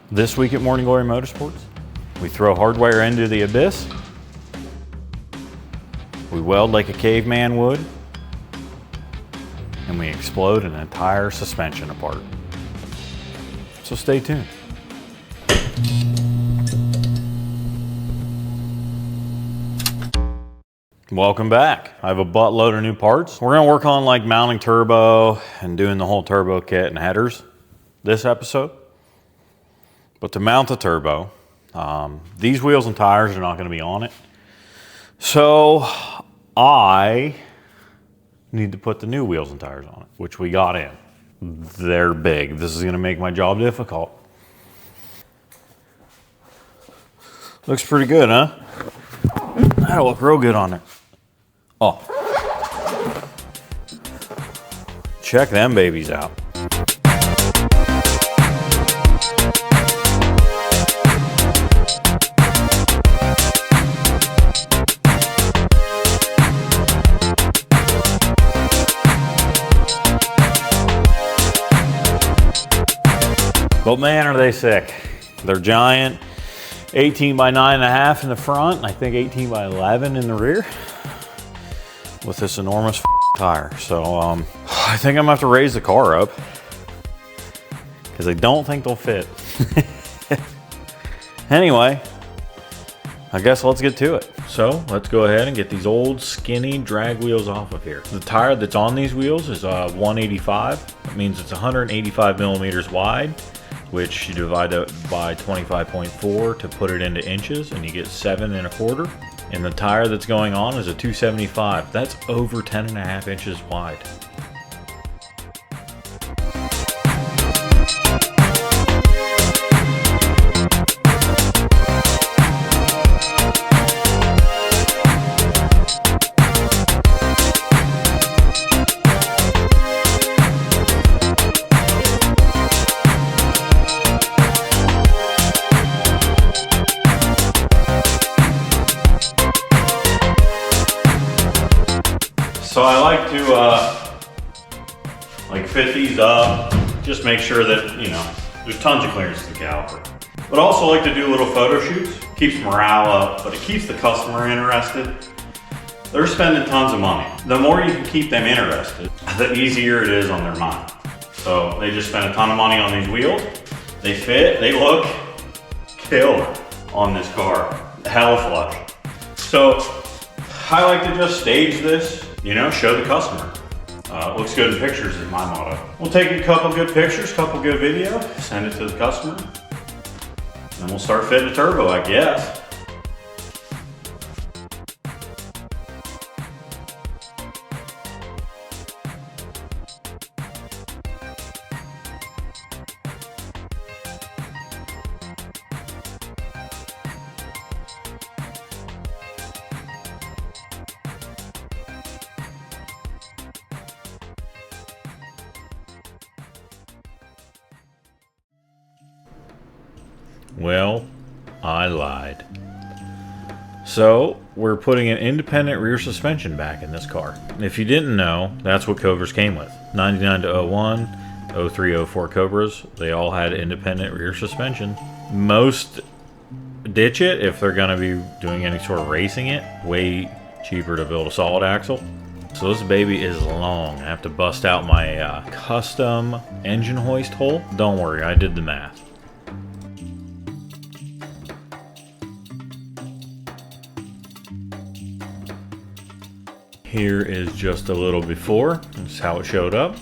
This week at Morning Glory Motorsports, we throw hardware into the abyss. We weld like a caveman would. And we explode an entire suspension apart. So stay tuned. Welcome back. I have a buttload of new parts. We're gonna work on like mounting turbo and doing the whole turbo kit and headers this episode. But to mount the turbo, these wheels and tires are not gonna be on it. So I need to put the new wheels and tires on it, which we got in. They're big. This is gonna make my job difficult. Looks pretty good, huh? That'll look real good on it. Oh. Check them babies out. But man, are they sick. They're giant, 18 by 9.5 in the front, and I think 18 by 11 in the rear with this enormous tire. So I think I'm gonna have to raise the car up because I don't think they'll fit. Anyway, I guess let's get to it. So let's go ahead and get these old skinny drag wheels off of here. The tire that's on these wheels is 185. That means it's 185 millimeters wide, which you divide it by 25.4 to put it into inches, and you get 7 1/4. And the tire that's going on is a 275. That's over 10.5 inches wide. So I like to fit these up, just make sure that, you know, there's tons of clearance to the caliper. But also like to do little photo shoots. Keeps morale up, but it keeps the customer interested. They're spending tons of money. The more you can keep them interested, the easier it is on their mind. So they just spent a ton of money on these wheels. They fit, they look killer on this car. Hella flush. So I like to just stage this, you know, show the customer. Looks good in pictures is my motto. We'll take a couple good pictures, couple good video, send it to the customer, and we'll start fitting the turbo, I guess. Well, I lied. So, we're putting an independent rear suspension back in this car. If you didn't know, that's what Cobras came with. 99 to 01, 03, 04 Cobras, they all had independent rear suspension. Most ditch it if they're gonna be doing any sort of racing it. Way cheaper to build a solid axle. So this baby is long. I have to bust out my custom engine hoist hole. Don't worry, I did the math. Here is just a little before. This is how it showed up.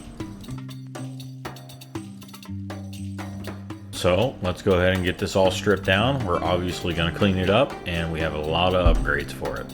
So let's go ahead and get this all stripped down. We're obviously going to clean it up, and we have a lot of upgrades for it.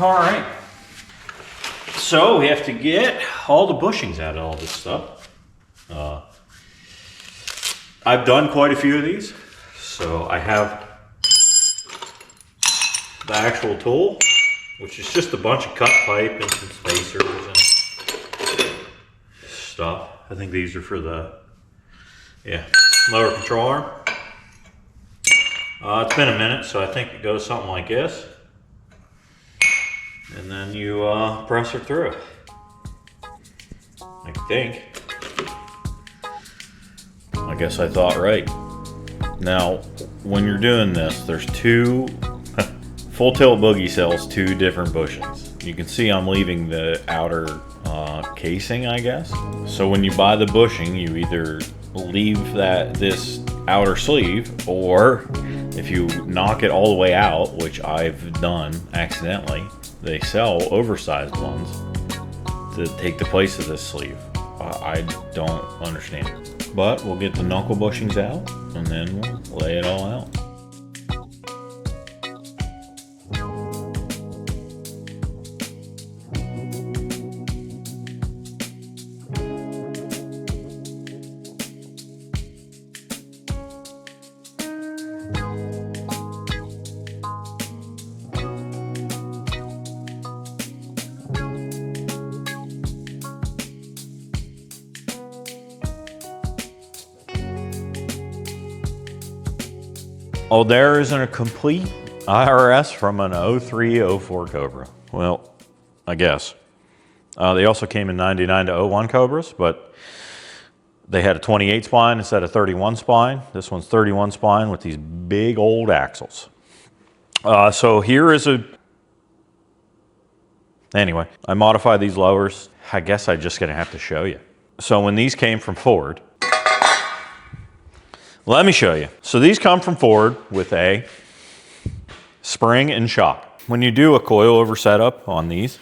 All right. So we have to get all the bushings out of all this stuff. I've done quite a few of these. So I have the actual tool, which is just a bunch of cut pipe and some spacers and stuff. I think these are for the, motor control arm. It's been a minute, so I think it goes something like this. And then you press her through. I think. I guess I thought right. Now, when you're doing this, there's two full tilt boogie cells, two different bushings. You can see I'm leaving the outer casing, I guess. So when you buy the bushing, you either leave this outer sleeve, or if you knock it all the way out, which I've done accidentally, they sell oversized ones to take the place of this sleeve. I don't understand. But we'll get the knuckle bushings out and then we'll lay it all out. Oh, there isn't a complete IRS from an 03-04 Cobra. Well, I guess. They also came in 99 to 01 Cobras, but they had a 28 spine instead of 31 spine. This one's 31 spine with these big old axles. So here is anyway, I modified these lowers. I guess I'm just gonna have to show you. So when these came from Ford, let me show you. So these come from Ford with a spring and shock. When you do a coilover setup on these,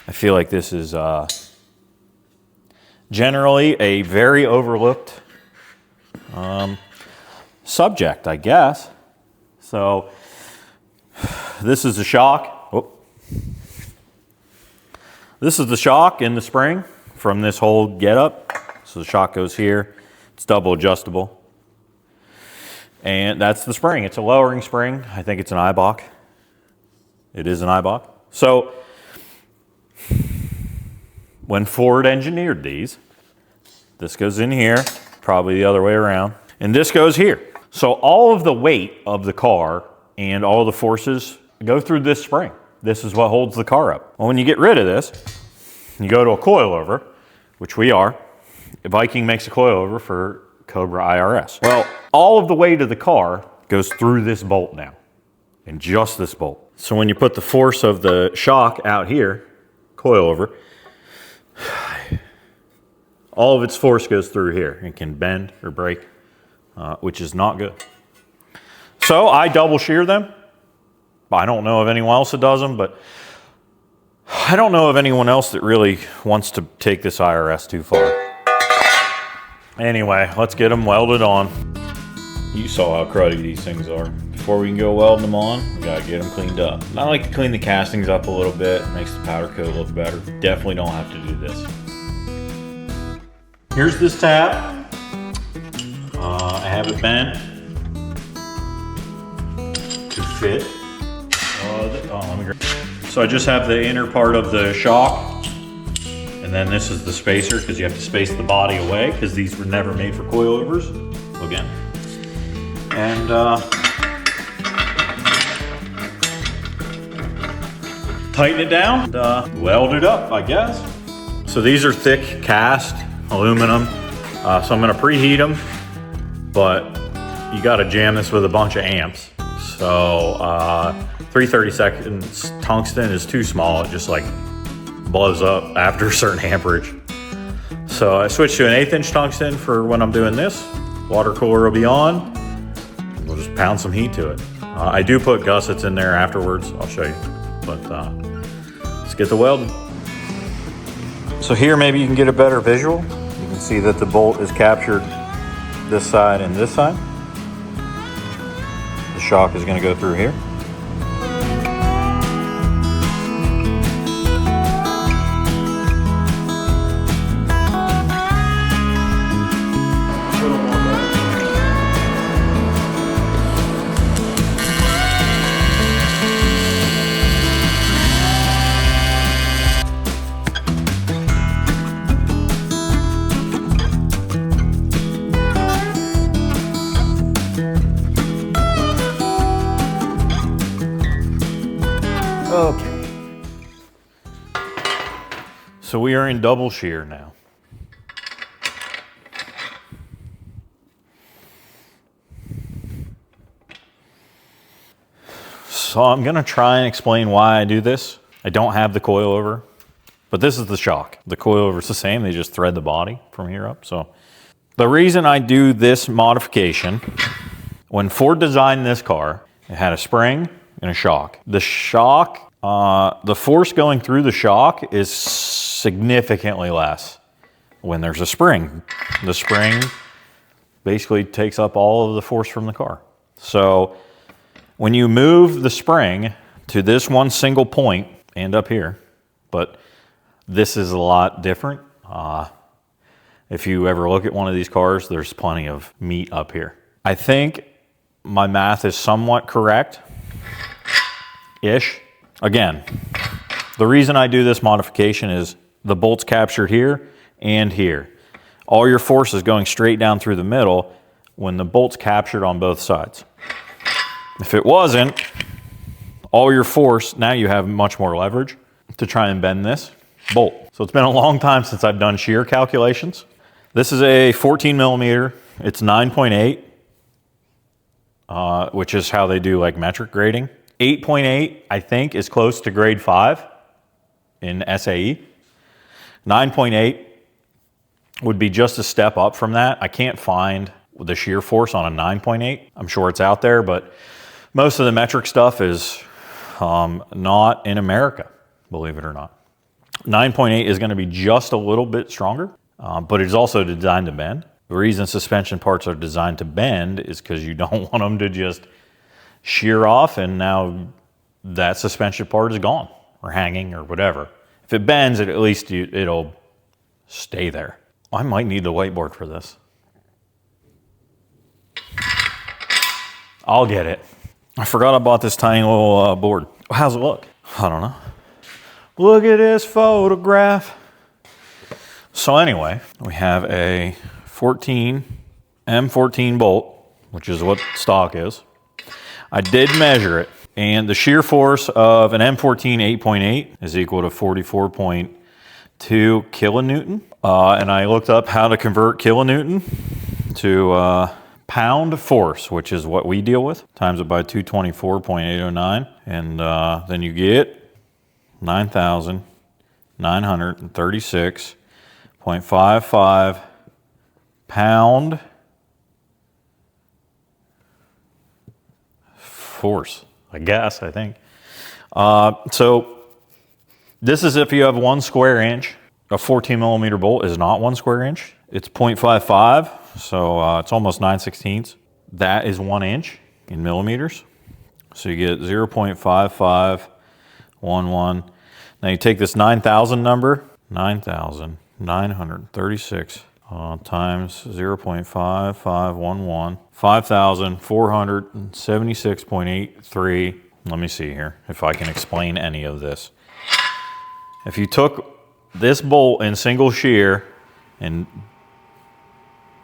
I feel like this is generally a very overlooked subject, I guess. So this is the shock. Oh. This is the shock in the spring from this whole getup. So the shock goes here. It's double adjustable. And that's the spring. It's a lowering spring. I think it's an Eibach. It is an Eibach. So when Ford engineered these, this goes in here, probably the other way around, and this goes here. So all of the weight of the car and all the forces go through this spring. This is what holds the car up. Well, when you get rid of this, you go to a coilover, which we are. Viking makes a coilover for Cobra IRS. Well, all of the weight of the car goes through this bolt now, and just this bolt. So when you put the force of the shock out here, coilover, all of its force goes through here and can bend or break, which is not good. So I double shear them. I don't know of anyone else that does them, but I don't know of anyone else that really wants to take this IRS too far. Anyway, let's get them welded on. You saw how cruddy these things are. Before we can go welding them on, we gotta get them cleaned up. I like to clean the castings up a little bit. It makes the powder coat look better. Definitely don't have to do this. Here's this tab. I have it bent to fit. So I just have the inner part of the shock. And then this is the spacer, because you have to space the body away, because these were never made for coilovers, again. And tighten it down, and weld it up, I guess. So these are thick cast aluminum, so I'm gonna preheat them, but you gotta jam this with a bunch of amps. So 332 tungsten is too small, it just like blows up after a certain amperage. So I switched to an 1/8 inch tungsten for when I'm doing this. Water cooler will be on. We'll just pound some heat to it. I do put gussets in there afterwards. I'll show you. But let's get the welding. So here maybe you can get a better visual. You can see that the bolt is captured this side and this side. The shock is going to go through here. Okay. So we are in double shear now. So I'm gonna try and explain why I do this. I don't have the coilover, but this is the shock. The coilover is the same, they just thread the body from here up. So the reason I do this modification, when Ford designed this car, it had a spring and a shock. The shock, the force going through the shock is significantly less when there's a spring. The spring basically takes up all of the force from the car. So when you move the spring to this one single point and up here, but this is a lot different. If you ever look at one of these cars, there's plenty of meat up here. I think my math is somewhat correct-ish. Again, the reason I do this modification is the bolt's captured here and here. All your force is going straight down through the middle when the bolt's captured on both sides. If it wasn't, all your force, now you have much more leverage to try and bend this bolt. So it's been a long time since I've done shear calculations. This is a 14 millimeter, it's 9.8, which is how they do like metric grading. 8.8, I think, is close to grade 5 in SAE. 9.8 would be just a step up from that. I can't find the shear force on a 9.8. I'm sure it's out there, but most of the metric stuff is not in America, believe it or not. 9.8 is going to be just a little bit stronger, but it's also designed to bend. The reason suspension parts are designed to bend is because you don't want them to just shear off and now that suspension part is gone or hanging or whatever. If it bends, at least it'll stay there. I might need the whiteboard for this. I'll get it. I forgot I bought this tiny little board. How's it look? I don't know. Look at this photograph. So anyway, we have a M14 bolt, which is what stock is. I did measure it, and the shear force of an M14 8.8 is equal to 44.2 kilonewton. And I looked up how to convert kilonewton to pound force, which is what we deal with, times it by 224.809, and then you get 9,936.55 pound force, I guess, I think. So this is if you have 1 square inch. A 14 millimeter bolt is not 1 square inch. It's 0.55. So it's almost 9/16. That is 1 inch in millimeters. So you get 0.5511. Now you take this 9,000 number, 9,936 times 0.5511, 5,476.83. Let me see here if I can explain any of this. If you took this bolt in single shear and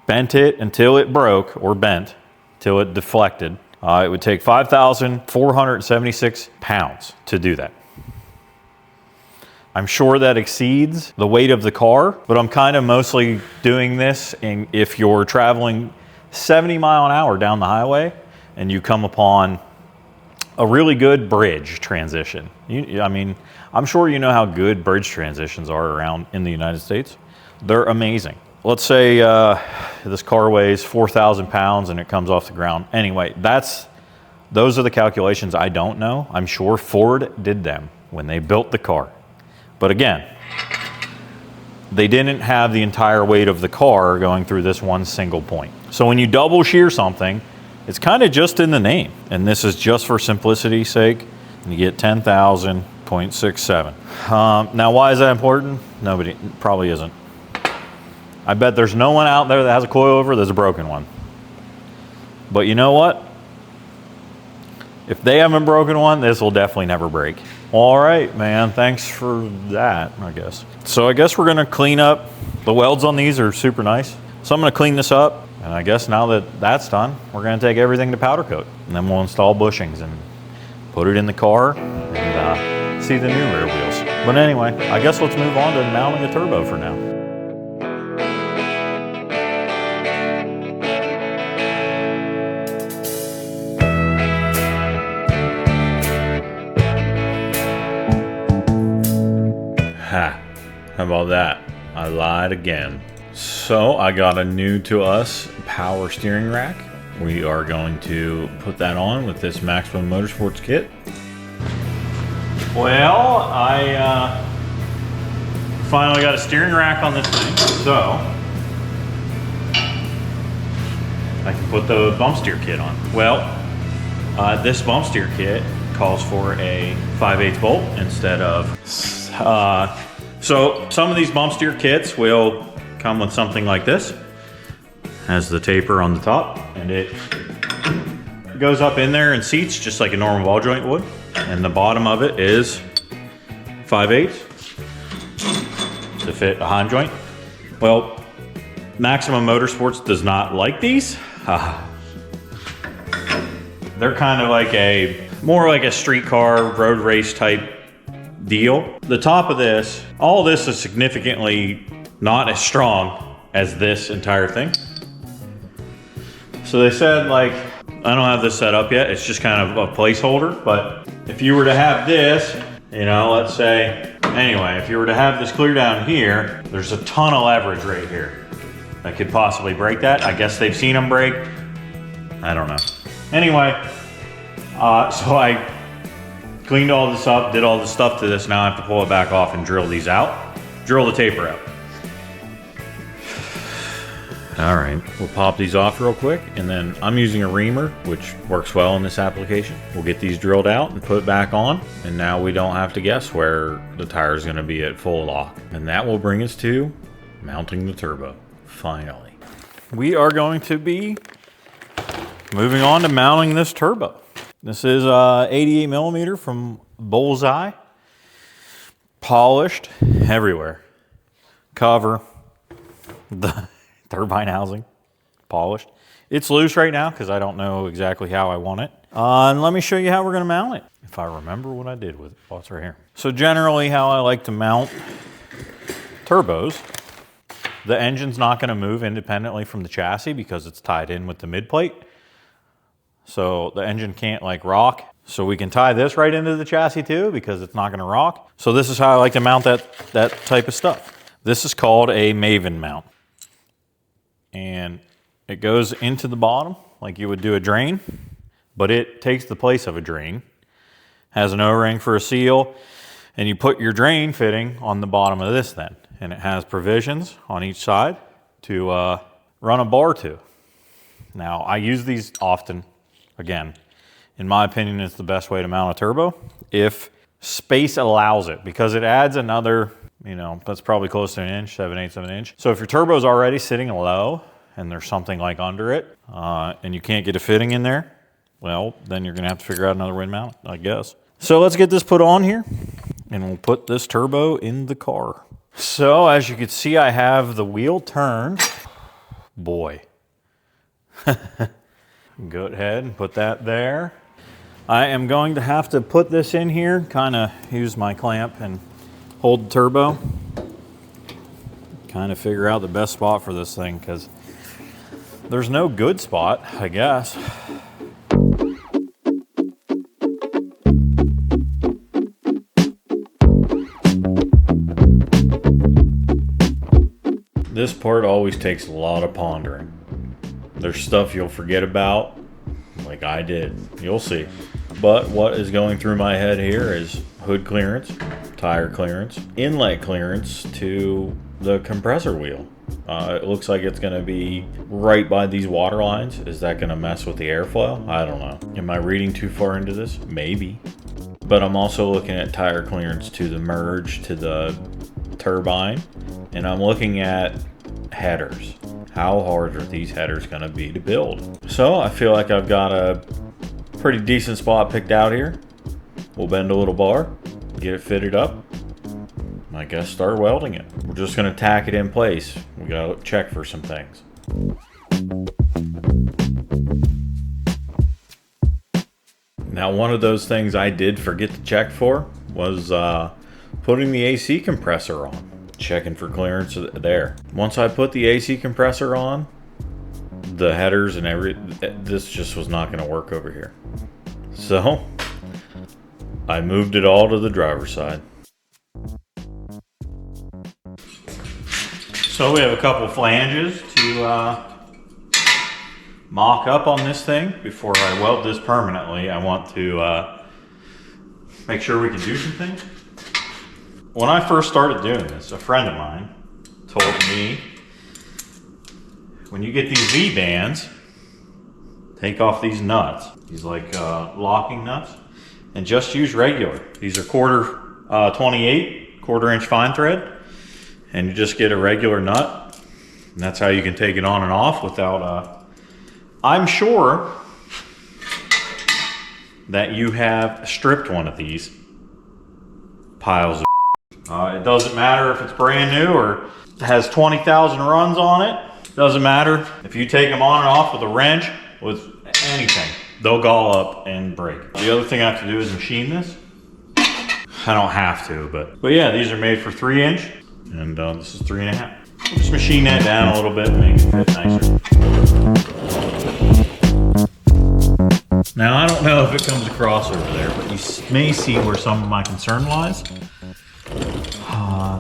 bent it until it broke, or bent till it deflected, it would take 5,476 pounds to do that. I'm sure that exceeds the weight of the car, but I'm kind of mostly doing this if you're traveling 70 mile an hour down the highway and you come upon a really good bridge transition. I mean, I'm sure you know how good bridge transitions are around in the United States. They're amazing. Let's say this car weighs 4,000 pounds and it comes off the ground. Anyway, those are the calculations I don't know. I'm sure Ford did them when they built the car. But again, they didn't have the entire weight of the car going through this one single point. So when you double shear something, it's kind of just in the name. And this is just for simplicity's sake. And you get 10,000.67. Now, why is that important? Nobody, probably isn't. I bet there's no one out there that has a coilover that's a broken one. But you know what? If they haven't broken one, this will definitely never break. All right, man, thanks for that, I guess. So I guess we're gonna clean up, the welds on these are super nice. So I'm gonna clean this up, and I guess now that that's done, we're gonna take everything to powder coat, and then we'll install bushings and put it in the car, and see the new rear wheels. But anyway, I guess let's move on to mounting a turbo for now. Ha, how about that? I lied again. So I got a new to us power steering rack. We are going to put that on with this Maximum Motorsports kit. Well, I finally got a steering rack on this thing, so I can put the bump steer kit on. Well, this bump steer kit calls for a 5/8 bolt instead of, so some of these bump steer kits will come with something like this. Has the taper on the top, and it goes up in there and seats just like a normal ball joint would. And the bottom of it is 5/8 to fit a Hahn joint. Well, Maximum Motorsports does not like these. They're kind of like more like a street car road race type deal. The top of this, all this is significantly not as strong as this entire thing. So they said, like, I don't have this set up yet. It's just kind of a placeholder, but if you were to have this, you know, let's say, anyway, if you were to have this clear down here, there's a ton of leverage right here that could possibly break that. I guess they've seen them break. I don't know. Anyway, so I cleaned all this up, did all the stuff to this. Now I have to pull it back off and drill these out. Drill the taper out. All right, we'll pop these off real quick, and then I'm using a reamer, which works well in this application. We'll get these drilled out and put back on, and now we don't have to guess where the tire is gonna be at full lock. And that will bring us to mounting the turbo, finally. We are going to be moving on to mounting this turbo. This is 88 millimeter from Bullseye. Polished everywhere. Cover, the turbine housing, polished. It's loose right now because I don't know exactly how I want it. And let me show you how we're gonna mount it, if I remember what I did with it. Oh, it's right here. So generally how I like to mount turbos, the engine's not gonna move independently from the chassis because it's tied in with the mid plate. So the engine can't like rock. So we can tie this right into the chassis too because it's not gonna rock. So this is how I like to mount that type of stuff. This is called a Maven mount. And it goes into the bottom like you would do a drain, but it takes the place of a drain. Has an O-ring for a seal, and you put your drain fitting on the bottom of this then. And it has provisions on each side to run a bar to. Now, I use these often. Again, in my opinion, it's the best way to mount a turbo if space allows it, because it adds another, you know, that's probably close to an inch, 7/8 of an inch. So if your turbo is already sitting low and there's something like under it and you can't get a fitting in there, well, then you're gonna have to figure out another way to mount it, I guess. So let's get this put on here and we'll put this turbo in the car. So as you can see, I have the wheel turned. Boy. Go ahead and put that there. I am going to have to put this in here, kind of use my clamp and hold the turbo. Kind of figure out the best spot for this thing because there's no good spot, I guess. This part always takes a lot of pondering. There's stuff you'll forget about, like I did. You'll see. But what is going through my head here is hood clearance, tire clearance, inlet clearance to the compressor wheel. It looks like it's gonna be right by these water lines. Is that gonna mess with the airflow? I don't know. Am I reading too far into this? Maybe. But I'm also looking at tire clearance to the merge, to the turbine, and I'm looking at headers. How hard are these headers gonna be to build? So I feel like I've got a pretty decent spot picked out here. We'll bend a little bar, get it fitted up. I guess start welding it. We're just gonna tack it in place. We gotta check for some things. Now, one of those things I did forget to check for was putting the AC compressor on, checking for clearance there. Once I put the AC compressor on, the headers and this just was not going to work over here. So I moved it all to the driver's side. So we have a couple flanges to mock up on this thing. Before I weld this permanently, I want to make sure we can do some things. When I first started doing this, a friend of mine told me, when you get these V-bands, take off these nuts. These like locking nuts, and just use regular. These are quarter 28, quarter-inch fine thread, and you just get a regular nut, and that's how you can take it on and off without. I'm sure that you have stripped one of these piles of. It doesn't matter if it's brand new or has 20,000 runs on it. Doesn't matter. If you take them on and off with a wrench, with anything, they'll gall up and break. The other thing I have to do is machine this. I don't have to, but yeah, these are made for 3-inch, and this is 3.5. Just machine that down a little bit and make it fit nicer. Now, I don't know if it comes across over there, but you may see where some of my concern lies.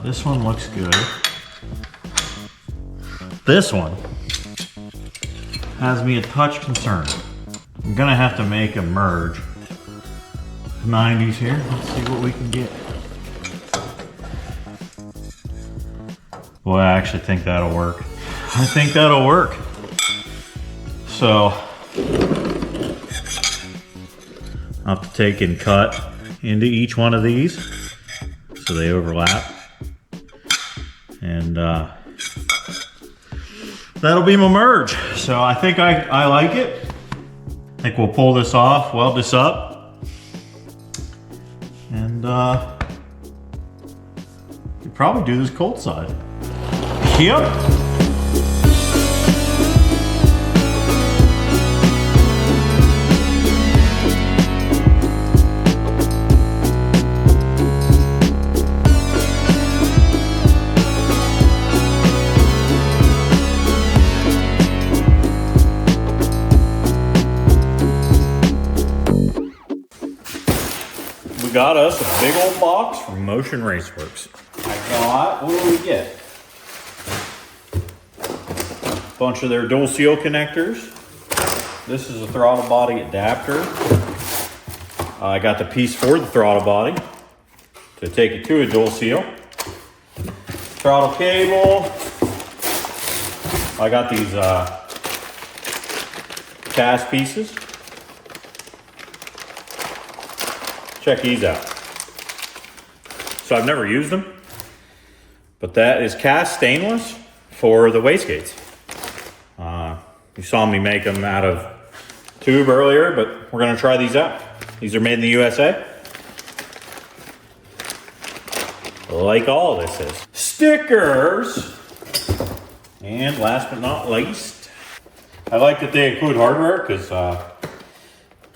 This one looks good. This one has me a touch concerned. I'm gonna have to make a merge. 90s here. Let's see what we can get. Boy, I actually think that'll work. I think that'll work. So I'll have to take and cut into each one of these so they overlap. And that'll be my merge. So I think I like it. I think we'll pull this off, weld this up, and we'll probably do this cold side. Yep. Got us a big old box from Motion Raceworks. I got, what do we get? A bunch of their dual seal connectors. This is a throttle body adapter. I got the piece for the throttle body to take it to a dual seal. Throttle cable. I got these cast pieces. Check these out. So I've never used them, but that is cast stainless for the wastegates. You saw me make them out of tube earlier, but we're gonna try these out. These are made in the USA. Like all this is. Stickers! And last but not least, I like that they include hardware because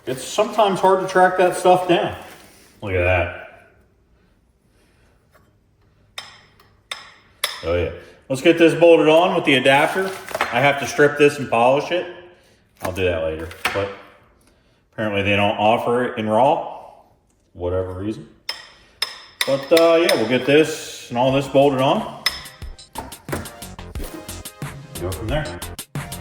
it's sometimes hard to track that stuff down. Look at that. Oh yeah. Let's get this bolted on with the adapter. I have to strip this and polish it. I'll do that later. But apparently they don't offer it in raw. Whatever reason. But yeah, we'll get this and all this bolted on. Go from there.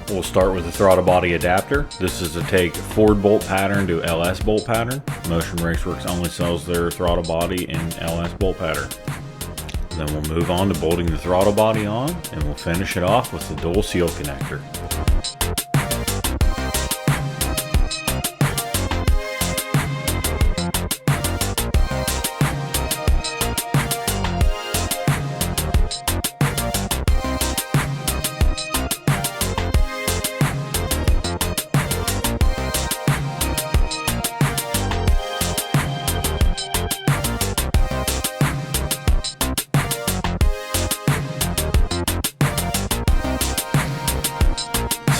We'll start with the throttle body adapter. This is to take Ford bolt pattern to LS bolt pattern. Motion Raceworks only sells their throttle body in LS bolt pattern. Then we'll move on to bolting the throttle body on, and we'll finish it off with the dual seal connector.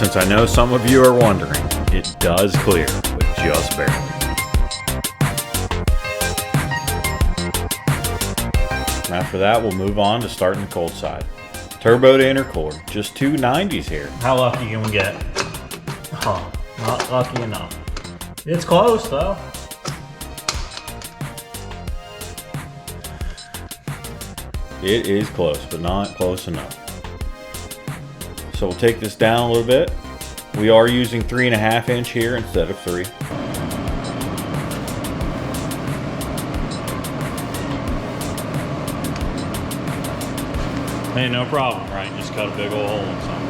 Since I know some of you are wondering, it does clear, but just barely. After that, we'll move on to starting the cold side. Turbo to intercooler, just two 90s here. How lucky can we get? Oh, not lucky enough. It's close though. It is close, but not close enough. So we'll take this down a little bit. We are using 3.5 inch here instead of 3. Hey, no problem, right? Just cut a big old hole in something.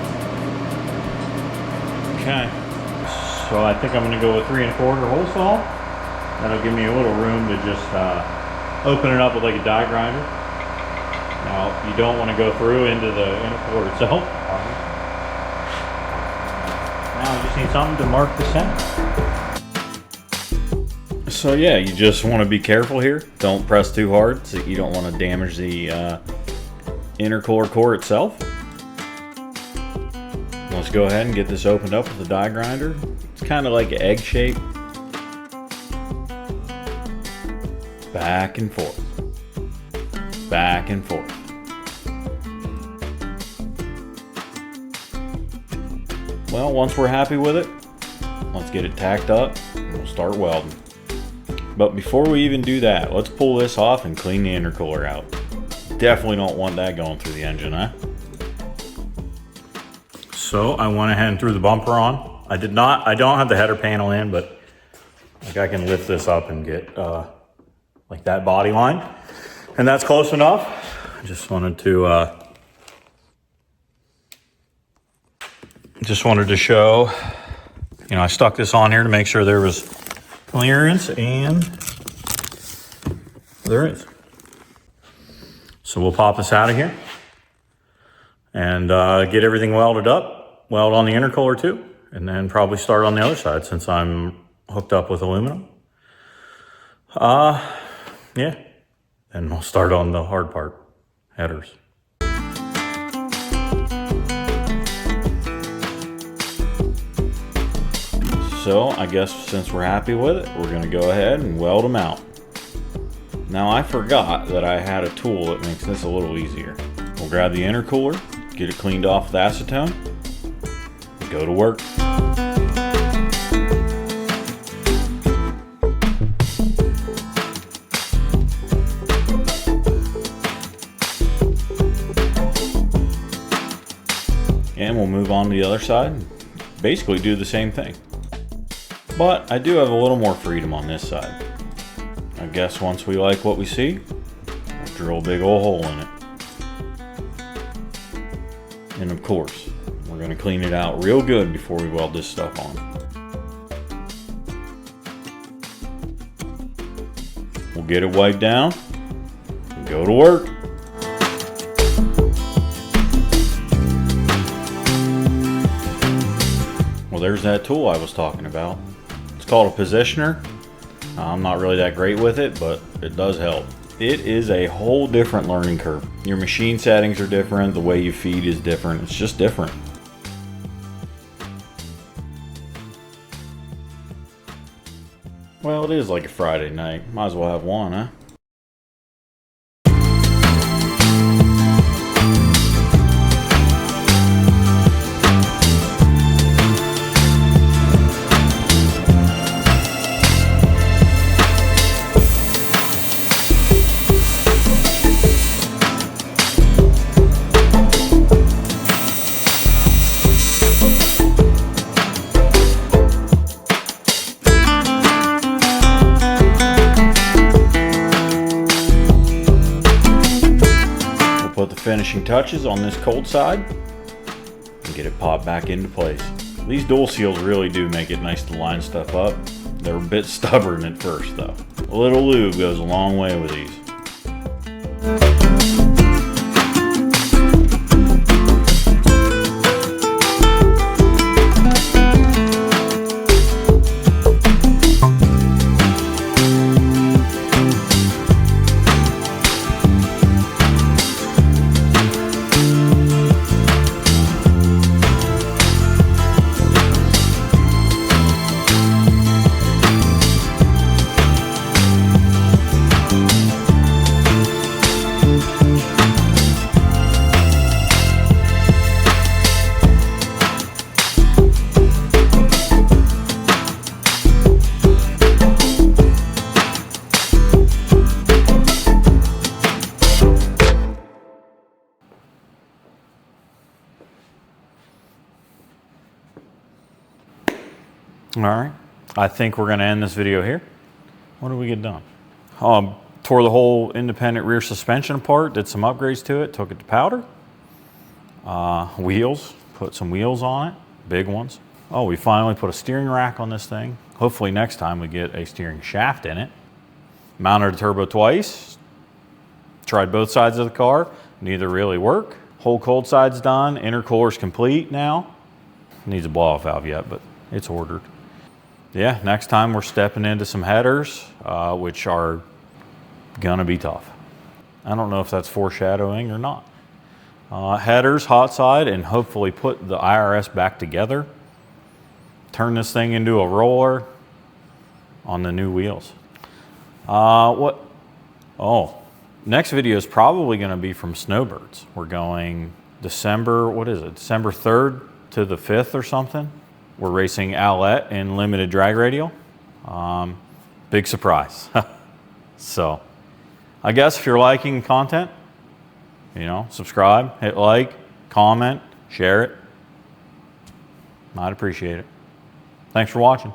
Okay. So I think I'm gonna go with 3 1/4 hole saw. That'll give me a little room to just open it up with like a die grinder. Now, you don't want to go through into the intercooler itself. Now I just need something to mark the center. So yeah, you just want to be careful here. Don't press too hard so you don't want to damage the intercooler core itself. Let's go ahead and get this opened up with the die grinder. It's kind of like an egg shape. Back and forth. Back and forth. Well, once we're happy with it, let's get it tacked up and we'll start welding. But before we even do that, let's pull this off and clean the intercooler out. Definitely don't want that going through the engine, huh? So I went ahead and threw the bumper on. I don't have the header panel in, but like I can lift this up and get like that body line. And that's close enough. I just wanted to show, you know, I stuck this on here to make sure there was clearance, and there is. So we'll pop this out of here and get everything welded up, weld on the intercooler too, and then probably start on the other side since I'm hooked up with aluminum. Yeah, and we'll start on the hard part, headers. So I guess since we're happy with it, we're gonna go ahead and weld them out. Now I forgot that I had a tool that makes this a little easier. We'll grab the intercooler, get it cleaned off with acetone, and go to work. And we'll move on to the other side and basically do the same thing. But I do have a little more freedom on this side. I guess once we like what we see, we'll drill a big old hole in it. And of course, we're going to clean it out real good before we weld this stuff on. We'll get it wiped down and go to work. Well, there's that tool I was talking about. It's called a positioner. I'm not really that great with it, but it does help. It is a whole different learning curve. Your machine settings are different, the way you feed is different, it's just different. Well, it is like a Friday night. Might as well have one, huh? Put the finishing touches on this cold side and get it popped back into place. These dual seals really do make it nice to line stuff up. They're a bit stubborn at first though. A little lube goes a long way with these. All right, I think we're gonna end this video here. What did we get done? Tore the whole independent rear suspension apart, did some upgrades to it, took it to powder. Wheels, put some wheels on it, big ones. Oh, we finally put a steering rack on this thing. Hopefully next time we get a steering shaft in it. Mounted a turbo twice. Tried both sides of the car, neither really work. Whole cold side's done, intercooler's complete now. Needs a blow off valve yet, but it's ordered. Yeah, next time we're stepping into some headers, which are gonna be tough. I don't know if that's foreshadowing or not. Headers, hot side, and hopefully put the IRS back together. Turn this thing into a roller on the new wheels. Next video is probably gonna be from Snowbirds. We're going December 3rd to the 5th or something. We're racing Owlette in limited drag radial. Big surprise. So, I guess if you're liking content, subscribe, hit like, comment, share it. I'd appreciate it. Thanks for watching.